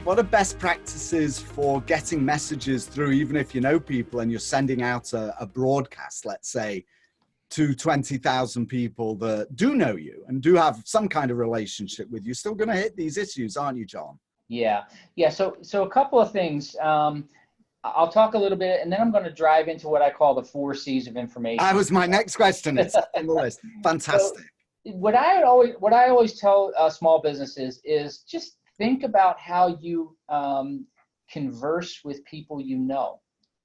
What are best practices for getting messages through, even if you know people and you're sending out a broadcast, let's say, to 20,000 people that do know you and do have some kind of relationship with you? Still going to hit these issues, aren't you, John? Yeah. So a couple of things. I'll talk a little bit, and then I'm going to drive into what I call the 4 C's of information. That was my next question. It's on the list. Fantastic. So what I always tell small businesses is just think about how you converse with people you know,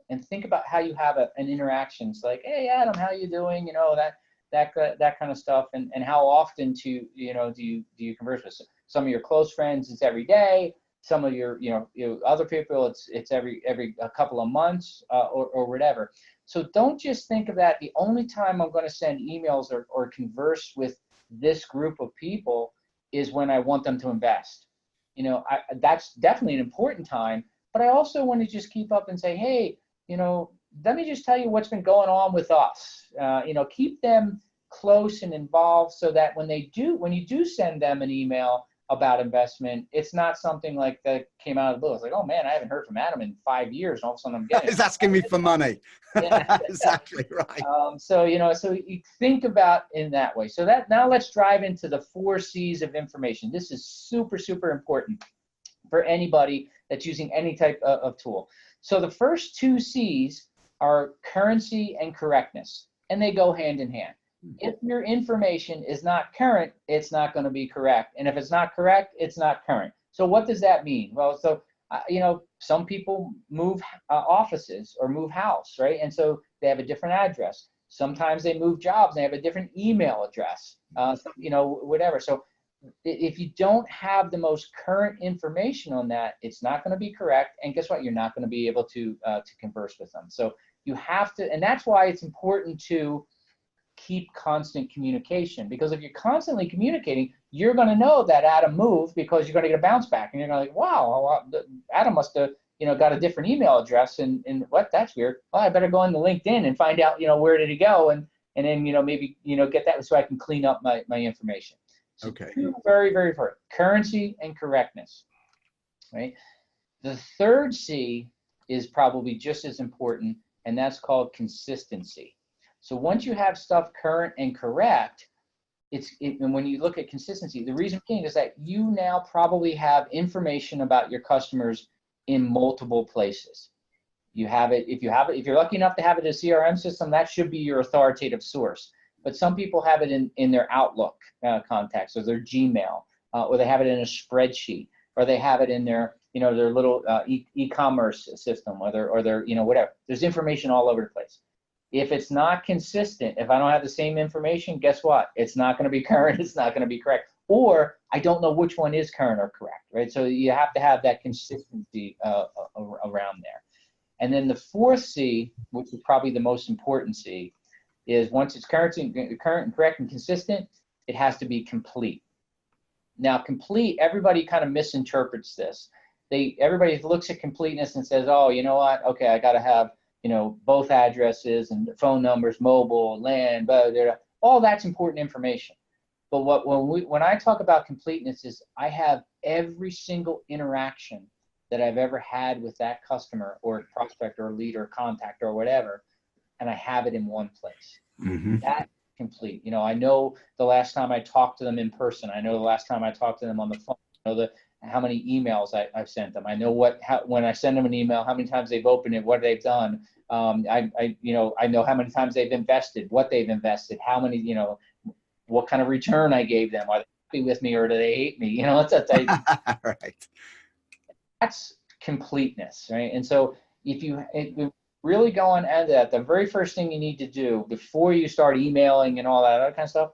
and think about how you have an interaction. It's like, hey, Adam, how you doing? You know, that kind of stuff, and how often do you converse with some of your close friends? It's every day. Some of your other people, it's every a couple of months or whatever. So don't just think of that. The only time I'm going to send emails or converse with this group of people is when I want them to invest. That's definitely an important time, but I also want to just keep up and say, hey, let me just tell you what's been going on with us. Keep them close and involved so that when you do send them an email about investment, it's not something like that came out of the blue. It's like, oh man, I haven't heard from Adam in 5 years, and all of a sudden I'm getting. He's asking me for money. Yeah. Exactly right. So you think about in that way. So now let's drive into the 4 C's of information. This is super, super important for anybody that's using any type of tool. So the first 2 C's are currency and correctness, and they go hand in hand. If your information is not current, it's not going to be correct. And if it's not correct, it's not current. So what does that mean? Well, some people move offices or move house, right? And so they have a different address. Sometimes they move jobs and they have a different email address, whatever. So if you don't have the most current information on that, it's not going to be correct. And guess what? You're not going to be able to converse with them. So you have to, and that's why it's important to keep constant communication, because if you're constantly communicating, you're going to know that Adam moved because you're going to get a bounce back, and you're going to like, wow, Adam must have got a different email address, and what, that's weird. Well, I better go into LinkedIn and find out where did he go, and then maybe get that so I can clean up my information. So okay. 2 very, very important: currency and correctness. Right. The 3rd C is probably just as important, and that's called consistency. So once you have stuff current and correct, and when you look at consistency, the reason being is that you now probably have information about your customers in multiple places. You have it, if you're lucky enough to have it in a CRM system, that should be your authoritative source. But some people have it in their Outlook contacts, or their Gmail, or they have it in a spreadsheet, or they have it in their their little e-commerce system, or their whatever. There's information all over the place. If it's not consistent, if I don't have the same information, guess what? It's not going to be current. It's not going to be correct. Or I don't know which one is current or correct, right? So you have to have that consistency around there. And then the 4th C, which is probably the most important C, is once it's current and correct and consistent, it has to be complete. Now, complete, everybody kind of misinterprets this. Everybody looks at completeness and says, oh, you know what? Okay, I got to have both addresses and phone numbers, mobile, land, blah, blah, blah. All that's important information. But when I talk about completeness is I have every single interaction that I've ever had with that customer or prospect or lead or contact or whatever, and I have it in one place. Mm-hmm. That's complete. I know the last time I talked to them in person. I know the last time I talked to them on the phone. I know how many emails I've sent them. I know when I send them an email, how many times they've opened it, what they've done. I know how many times they've invested, what they've invested, how many, what kind of return I gave them. Are they happy with me or do they hate me? It's a type. Right. That's completeness, right? And so if you really going at that, the very first thing you need to do before you start emailing and all that other kind of stuff,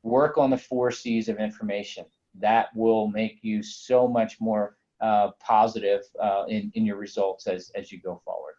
work on the 4 C's of information. That will make you so much more positive in your results as you go forward.